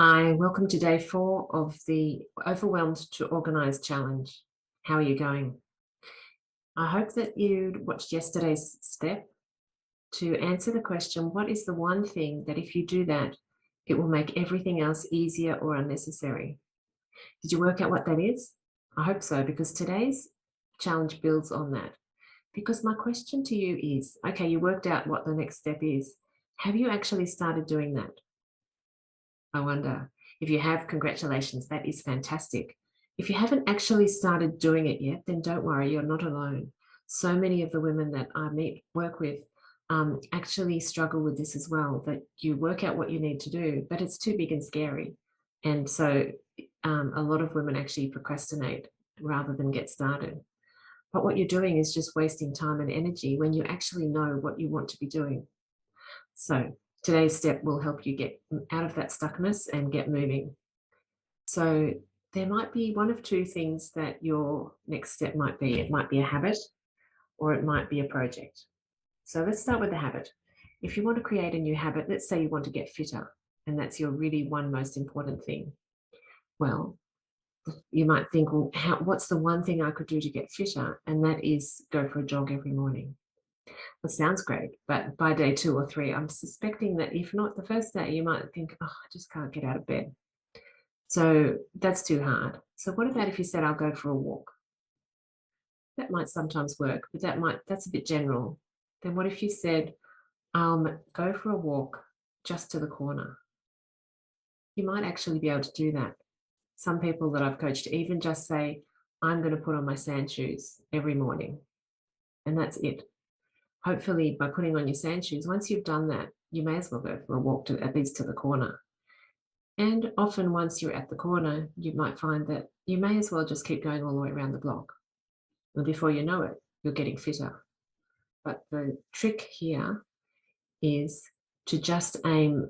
Hi, welcome to day 4 of the Overwhelmed to Organized challenge. How are you going? I hope that you watched yesterday's step to answer the question, what is the one thing that if you do that, it will make everything else easier or unnecessary? Did you work out what that is? I hope so, because today's challenge builds on that. Because my question to you is, okay, you worked out what the next step is. Have you actually started doing that? I wonder. If you have, congratulations, that is fantastic. If you haven't actually started doing it yet, then don't worry, you're not alone. So many of the women that I work with actually struggle with this as well, that you work out what you need to do, but it's too big and scary. And so a lot of women actually procrastinate rather than get started. But what you're doing is just wasting time and energy when you actually know what you want to be doing. So today's step will help you get out of that stuckness and get moving. So there might be one of two things that your next step might be. It might be a habit or it might be a project. So let's start with the habit. If you want to create a new habit, let's say you want to get fitter, and that's your really one most important thing. Well, you might think, well, what's the one thing I could do to get fitter? And that is go for a jog every morning. That sounds great, but by day 2 or 3, I'm suspecting that if not the first day, you might think, oh, I just can't get out of bed. So that's too hard. So what about if you said, I'll go for a walk? That might sometimes work, but that's a bit general. Then what if you said, go for a walk just to the corner? You might actually be able to do that. Some people that I've coached even just say, I'm going to put on my sand shoes every morning. And that's it. Hopefully by putting on your sand shoes, once you've done that, you may as well go for a walk to at least to the corner. And often once you're at the corner, you might find that you may as well just keep going all the way around the block. And before you know it, you're getting fitter. But the trick here is to just aim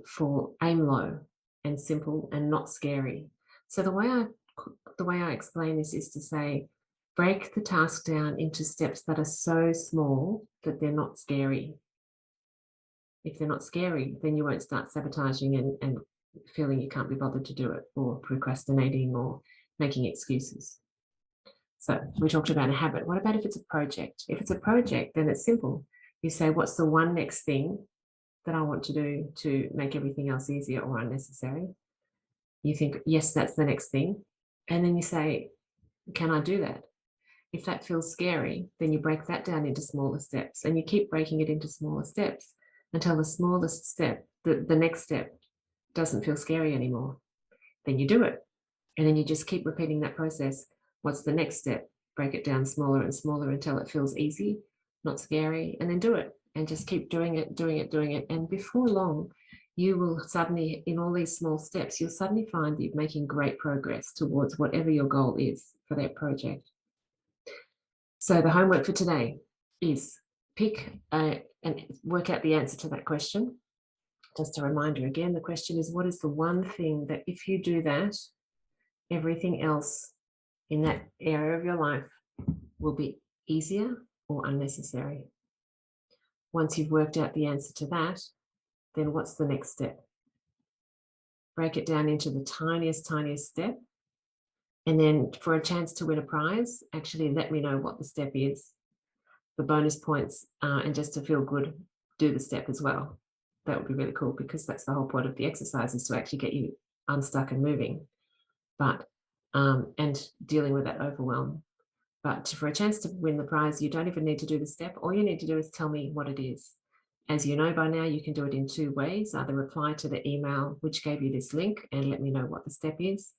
low and simple and not scary. So the way I explain this is to say, break the task down into steps that are so small that they're not scary. If they're not scary, then you won't start sabotaging and feeling you can't be bothered to do it, or procrastinating or making excuses. So we talked about a habit. What about if it's a project? If it's a project, then it's simple. You say, what's the one next thing that I want to do to make everything else easier or unnecessary? You think, yes, that's the next thing. And then you say, can I do that? If that feels scary, then you break that down into smaller steps, and you keep breaking it into smaller steps until the smallest step, the next step, doesn't feel scary anymore. Then you do it. And then you just keep repeating that process. What's the next step? Break it down smaller and smaller until it feels easy, not scary, and then do it. And just keep doing it, doing it, doing it. And before long, you will suddenly, in all these small steps, you'll suddenly find that you're making great progress towards whatever your goal is for that project. So the homework for today is pick and work out the answer to that question. Just a reminder again, the question is, what is the one thing that if you do that, everything else in that area of your life will be easier or unnecessary? Once you've worked out the answer to that, then what's the next step? Break it down into the tiniest step. And then for a chance to win a prize, actually let me know what the step is, the bonus points, and just to feel good, do the step as well. That would be really cool, because that's the whole point of the exercise, is to actually get you unstuck and moving, but and dealing with that overwhelm. But for a chance to win the prize, you don't even need to do the step. All you need to do is tell me what it is. As you know by now, you can do it in 2 ways. Either reply to the email which gave you this link and let me know what the step is,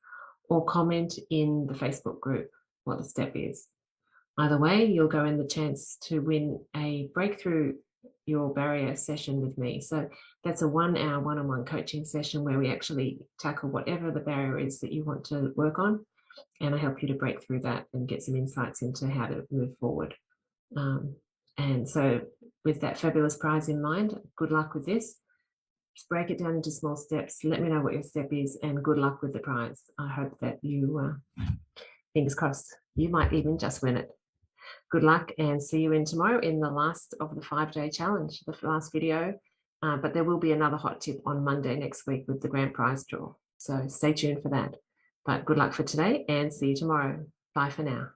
or comment in the Facebook group what the step is. Either way, you'll go in the chance to win a breakthrough your barrier session with me. So that's a 1-hour one-on-one coaching session where we actually tackle whatever the barrier is that you want to work on, and I help you to break through that and get some insights into how to move forward. And so with that fabulous prize in mind, good luck with this. Just break it down into small steps. Let me know what your step is, and good luck with the prize. I hope that you, fingers crossed, you might even just win it. Good luck, and see you in tomorrow in the last of the 5-day challenge, the last video. But there will be another hot tip on Monday next week with the grand prize draw. So stay tuned for that. But good luck for today and see you tomorrow. Bye for now.